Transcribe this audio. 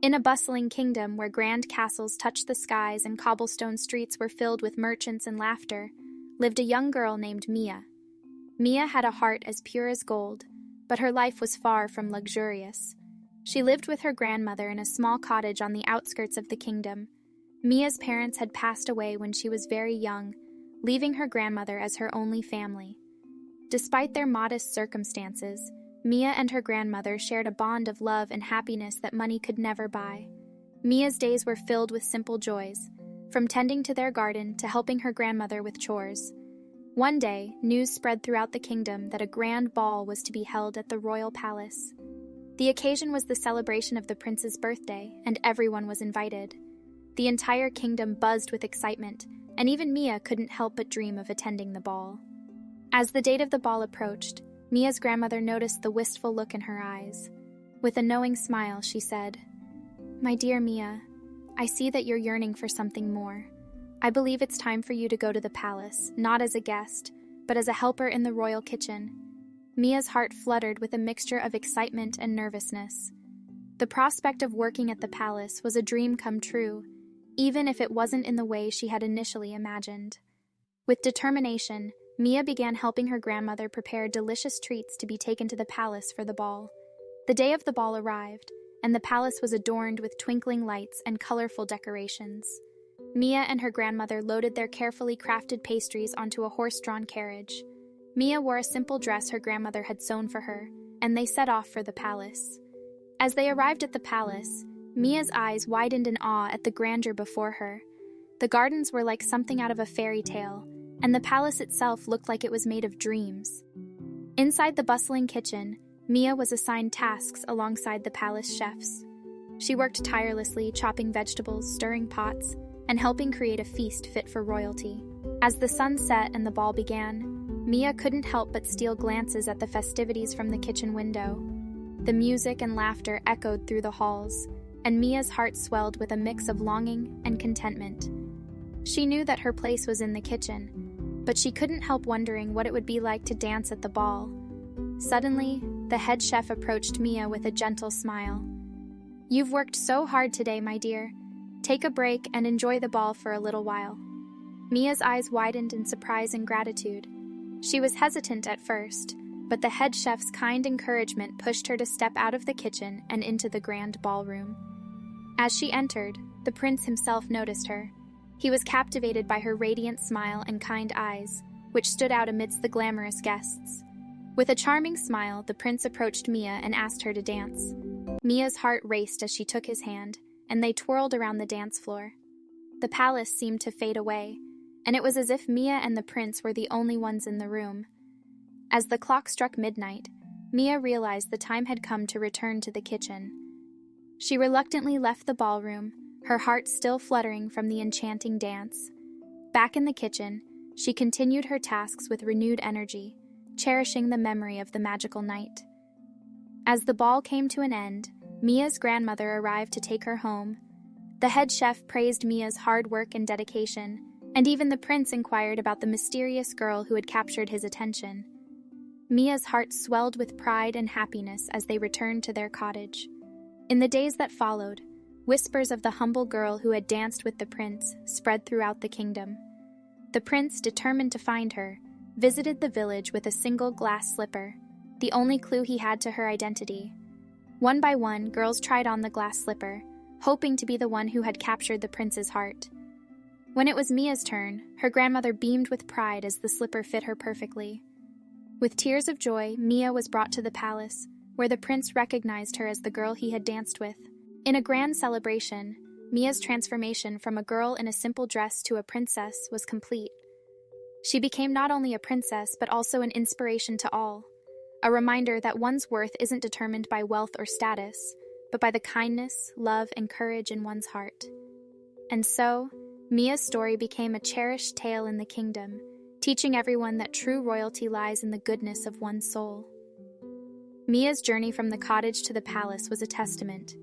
In a bustling kingdom where grand castles touched the skies and cobblestone streets were filled with merchants and laughter, lived a young girl named Mia. Mia had a heart as pure as gold, but her life was far from luxurious. She lived with her grandmother in a small cottage on the outskirts of the kingdom. Mia's parents had passed away when she was very young, leaving her grandmother as her only family. Despite their modest circumstances, Mia and her grandmother shared a bond of love and happiness that money could never buy. Mia's days were filled with simple joys, from tending to their garden to helping her grandmother with chores. One day, news spread throughout the kingdom that a grand ball was to be held at the royal palace. The occasion was the celebration of the prince's birthday, and everyone was invited. The entire kingdom buzzed with excitement, and even Mia couldn't help but dream of attending the ball. As the date of the ball approached, Mia's grandmother noticed the wistful look in her eyes. With a knowing smile, she said, "My dear Mia, I see that you're yearning for something more. I believe it's time for you to go to the palace, not as a guest, but as a helper in the royal kitchen." Mia's heart fluttered with a mixture of excitement and nervousness. The prospect of working at the palace was a dream come true, even if it wasn't in the way she had initially imagined. With determination, Mia began helping her grandmother prepare delicious treats to be taken to the palace for the ball. The day of the ball arrived, and the palace was adorned with twinkling lights and colorful decorations. Mia and her grandmother loaded their carefully crafted pastries onto a horse-drawn carriage. Mia wore a simple dress her grandmother had sewn for her, and they set off for the palace. As they arrived at the palace, Mia's eyes widened in awe at the grandeur before her. The gardens were like something out of a fairy tale, and the palace itself looked like it was made of dreams. Inside the bustling kitchen, Mia was assigned tasks alongside the palace chefs. She worked tirelessly, chopping vegetables, stirring pots, and helping create a feast fit for royalty. As the sun set and the ball began, Mia couldn't help but steal glances at the festivities from the kitchen window. The music and laughter echoed through the halls, and Mia's heart swelled with a mix of longing and contentment. She knew that her place was in the kitchen, but she couldn't help wondering what it would be like to dance at the ball. Suddenly, the head chef approached Mia with a gentle smile. "You've worked so hard today, my dear. Take a break and enjoy the ball for a little while." Mia's eyes widened in surprise and gratitude. She was hesitant at first, but the head chef's kind encouragement pushed her to step out of the kitchen and into the grand ballroom. As she entered, the prince himself noticed her. He was captivated by her radiant smile and kind eyes, which stood out amidst the glamorous guests. With a charming smile, the prince approached Mia and asked her to dance. Mia's heart raced as she took his hand, and they twirled around the dance floor. The palace seemed to fade away, and it was as if Mia and the prince were the only ones in the room. As the clock struck midnight, Mia realized the time had come to return to the kitchen. She reluctantly left the ballroom, her heart still fluttering from the enchanting dance. Back in the kitchen, she continued her tasks with renewed energy, cherishing the memory of the magical night. As the ball came to an end, Mia's grandmother arrived to take her home. The head chef praised Mia's hard work and dedication, and even the prince inquired about the mysterious girl who had captured his attention. Mia's heart swelled with pride and happiness as they returned to their cottage. In the days that followed, whispers of the humble girl who had danced with the prince spread throughout the kingdom. The prince, determined to find her, visited the village with a single glass slipper, the only clue he had to her identity. One by one, girls tried on the glass slipper, hoping to be the one who had captured the prince's heart. When it was Mia's turn, her grandmother beamed with pride as the slipper fit her perfectly. With tears of joy, Mia was brought to the palace, where the prince recognized her as the girl he had danced with. In a grand celebration, Mia's transformation from a girl in a simple dress to a princess was complete. She became not only a princess, but also an inspiration to all, a reminder that one's worth isn't determined by wealth or status, but by the kindness, love, and courage in one's heart. And so, Mia's story became a cherished tale in the kingdom, teaching everyone that true royalty lies in the goodness of one's soul. Mia's journey from the cottage to the palace was a testament.